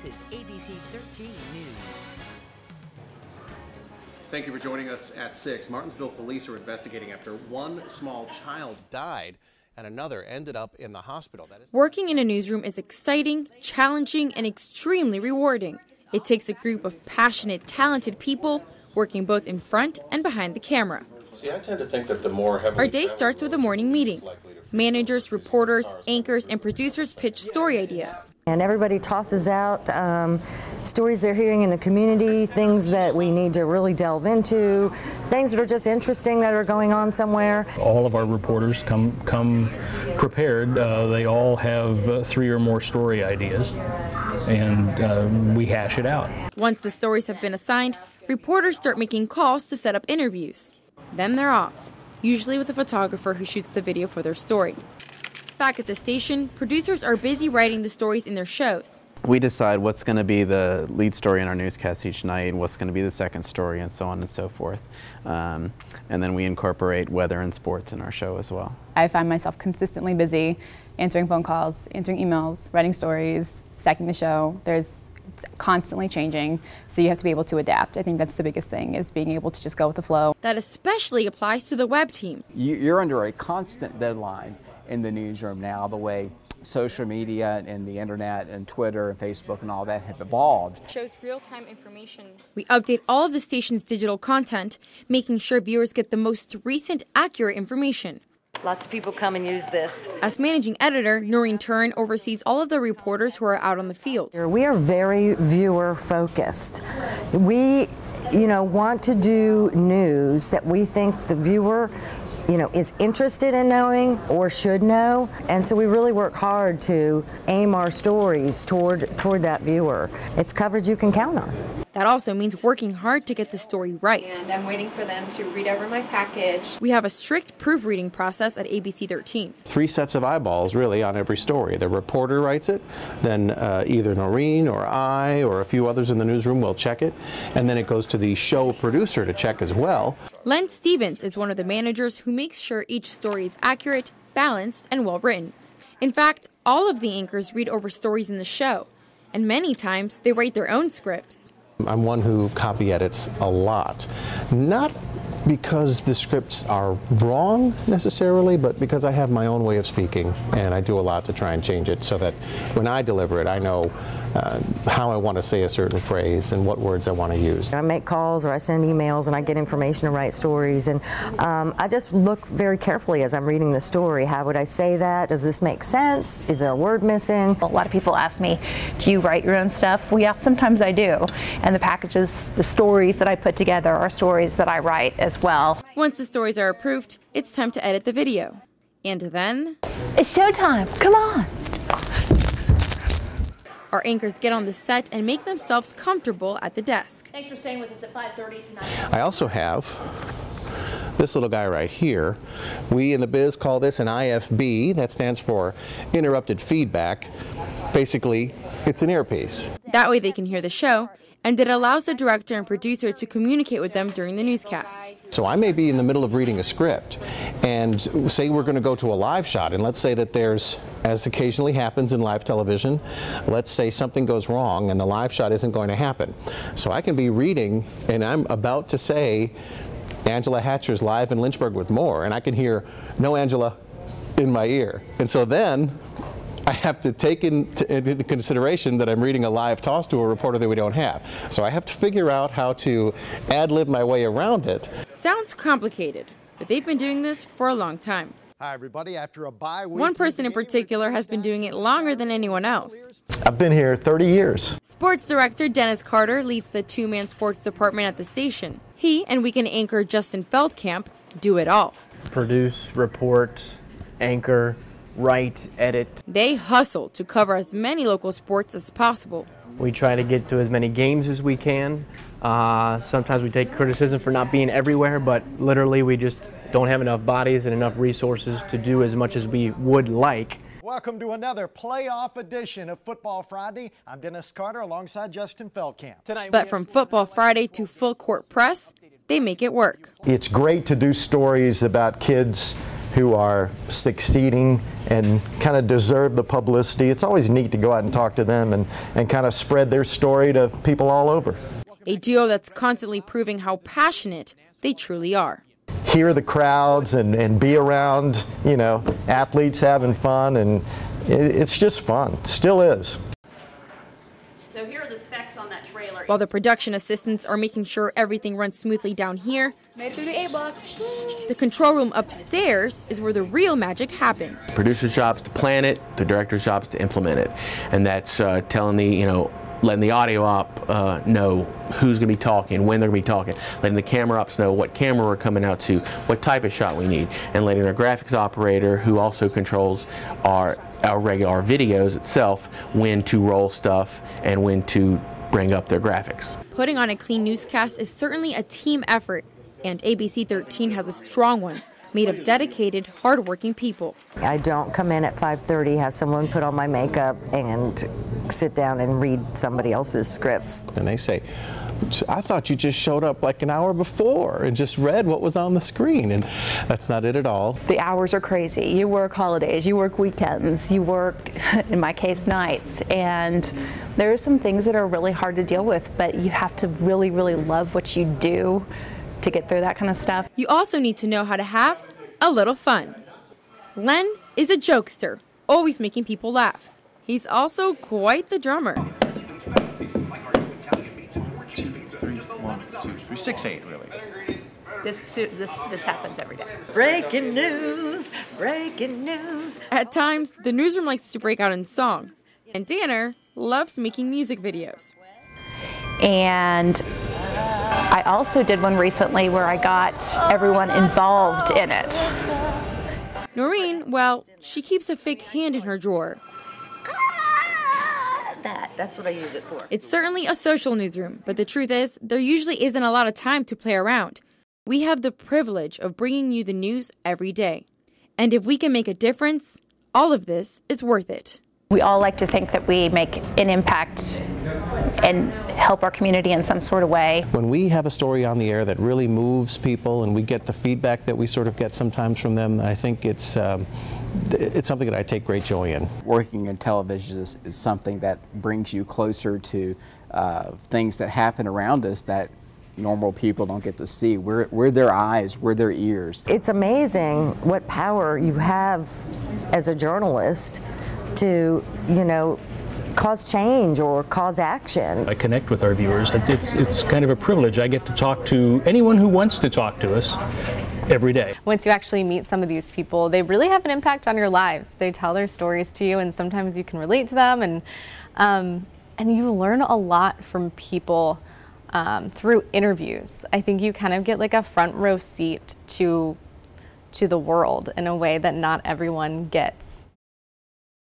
This is ABC 13 News. Thank you for joining us at 6. Martinsville police are investigating after one small child died and another ended up in the hospital. Working in a newsroom is exciting, challenging, and extremely rewarding. It takes a group of passionate, talented people working both in front and behind the camera. See, I tend to think that the more heavily... Our day starts with a morning meeting. Managers, reporters, anchors, and producers pitch story ideas. And everybody tosses out stories they're hearing in the community, things that we need to really delve into, things that are just interesting that are going on somewhere. All of our reporters come prepared. They all have 3 or more story ideas, and we hash it out. Once the stories have been assigned, reporters start making calls to set up interviews. Then they're off, usually with a photographer who shoots the video for their story. Back at the station, producers are busy writing the stories in their shows. We decide what's going to be the lead story in our newscast each night, what's going to be the second story, and so on and so forth. And then we incorporate weather and sports in our show as well. I find myself consistently busy answering phone calls, answering emails, writing stories, stacking the show. It's constantly changing, so you have to be able to adapt. I think that's the biggest thing, is being able to just go with the flow. That especially applies to the web team. You're under a constant deadline in the newsroom now, the way social media and the internet and Twitter and Facebook and all that have evolved. Shows real-time information. We update all of the station's digital content, making sure viewers get the most recent, accurate information. Lots of people come and use this. As managing editor, Noreen Turyn oversees all of the reporters who are out on the field. We are very viewer focused. We, want to do news that we think the viewer is interested in knowing or should know. And so we really work hard to aim our stories toward that viewer. It's coverage you can count on. That also means working hard to get the story right. And I'm waiting for them to read over my package. We have a strict proofreading process at ABC 13. 3 sets of eyeballs, really, on every story. The reporter writes it, then either Noreen or I or a few others in the newsroom will check it, and then it goes to the show producer to check as well. Len Stevens is one of the managers who makes sure each story is accurate, balanced, and well written. In fact, all of the anchors read over stories in the show, and many times they write their own scripts. I'm one who copy edits a lot, not because the scripts are wrong necessarily, but because I have my own way of speaking, and I do a lot to try and change it so that when I deliver it, I know how I want to say a certain phrase and what words I want to use. I make calls or I send emails and I get information to write stories, and I just look very carefully as I'm reading the story. How would I say that? Does this make sense? Is there a word missing? A lot of people ask me, do you write your own stuff? Well, yeah, sometimes I do. And the packages, the stories that I put together are stories that I write as well. Once the stories are approved, it's time to edit the video. And then... it's showtime! Come on! Our anchors get on the set and make themselves comfortable at the desk. Thanks for staying with us at 5:30 tonight. I also have this little guy right here. We in the biz call this an IFB. That stands for interrupted feedback. Basically, it's an earpiece. That way they can hear the show, and it allows the director and producer to communicate with them during the newscast. So I may be in the middle of reading a script, and say we're going to go to a live shot, and let's say that there's, as occasionally happens in live television, let's say something goes wrong and the live shot isn't going to happen. So I can be reading, and I'm about to say, Angela Hatcher's live in Lynchburg with more, and I can hear, no Angela, in my ear. And so then I have to take into consideration that I'm reading a live toss to a reporter that we don't have. So I have to figure out how to ad-lib my way around it. Sounds complicated, but they've been doing this for a long time. Hi, everybody. After a bye week, one person in particular has been doing it longer than anyone else. I've been here 30 years. Sports director Dennis Carter leads the 2-man sports department at the station. He and weekend anchor Justin Feldkamp do it all. Produce, report, anchor, write, edit. They hustle to cover as many local sports as possible. We try to get to as many games as we can. Sometimes we take criticism for not being everywhere, but literally we just don't have enough bodies and enough resources to do as much as we would like. Welcome to another playoff edition of Football Friday. I'm Dennis Carter alongside Justin Feldkamp. But from Football Friday to full court press, they make it work. It's great to do stories about kids who are succeeding and kind of deserve the publicity. It's always neat to go out and talk to them and kind of spread their story to people all over. A duo that's constantly proving how passionate they truly are. Hear the crowds and be around, you know, athletes having fun, and it's just fun. Still is. So here are the specs on that trailer. While the production assistants are making sure everything runs smoothly down here, Made it through the A block. the control room upstairs is where the real magic happens. The producer's job is to plan it, the director's job is to implement it. And that's telling the, letting the audio op know who's going to be talking, when they're going to be talking, letting the camera ops know what camera we're coming out to, what type of shot we need, and letting our graphics operator, who also controls our videos itself, when to roll stuff and when to bring up their graphics. Putting on a clean newscast is certainly a team effort, and ABC 13 has a strong one, made of dedicated, hardworking people. I don't come in at 5:30, have someone put on my makeup, and sit down and read somebody else's scripts. And they say, I thought you just showed up like an hour before and just read what was on the screen, and that's not it at all. The hours are crazy. You work holidays, you work weekends, you work, in my case, nights, and there are some things that are really hard to deal with, but you have to really, really love what you do to get through that kind of stuff. You also need to know how to have a little fun. Len is a jokester, always making people laugh. He's also quite the drummer. 2, 3, 1, 2, 3, 6, 8, really. This happens every day. Breaking news, breaking news. At times, the newsroom likes to break out in song, and Danner loves making music videos. And I also did one recently where I got everyone involved in it. Noreen, well, she keeps a fake hand in her drawer. That's what I use it for. It's certainly a social newsroom, but the truth is, there usually isn't a lot of time to play around. We have the privilege of bringing you the news every day. And if we can make a difference, all of this is worth it. We all like to think that we make an impact and help our community in some sort of way. When we have a story on the air that really moves people and we get the feedback that we sort of get sometimes from them, I think it's something that I take great joy in. Working in television is something that brings you closer to things that happen around us that normal people don't get to see. We're their eyes, we're their ears. It's amazing what power you have as a journalist to, cause change or cause action. I connect with our viewers. It's kind of a privilege. I get to talk to anyone who wants to talk to us every day. Once you actually meet some of these people, they really have an impact on your lives. They tell their stories to you, and sometimes you can relate to them, and you learn a lot from people through interviews. I think you kind of get like a front row seat to the world in a way that not everyone gets.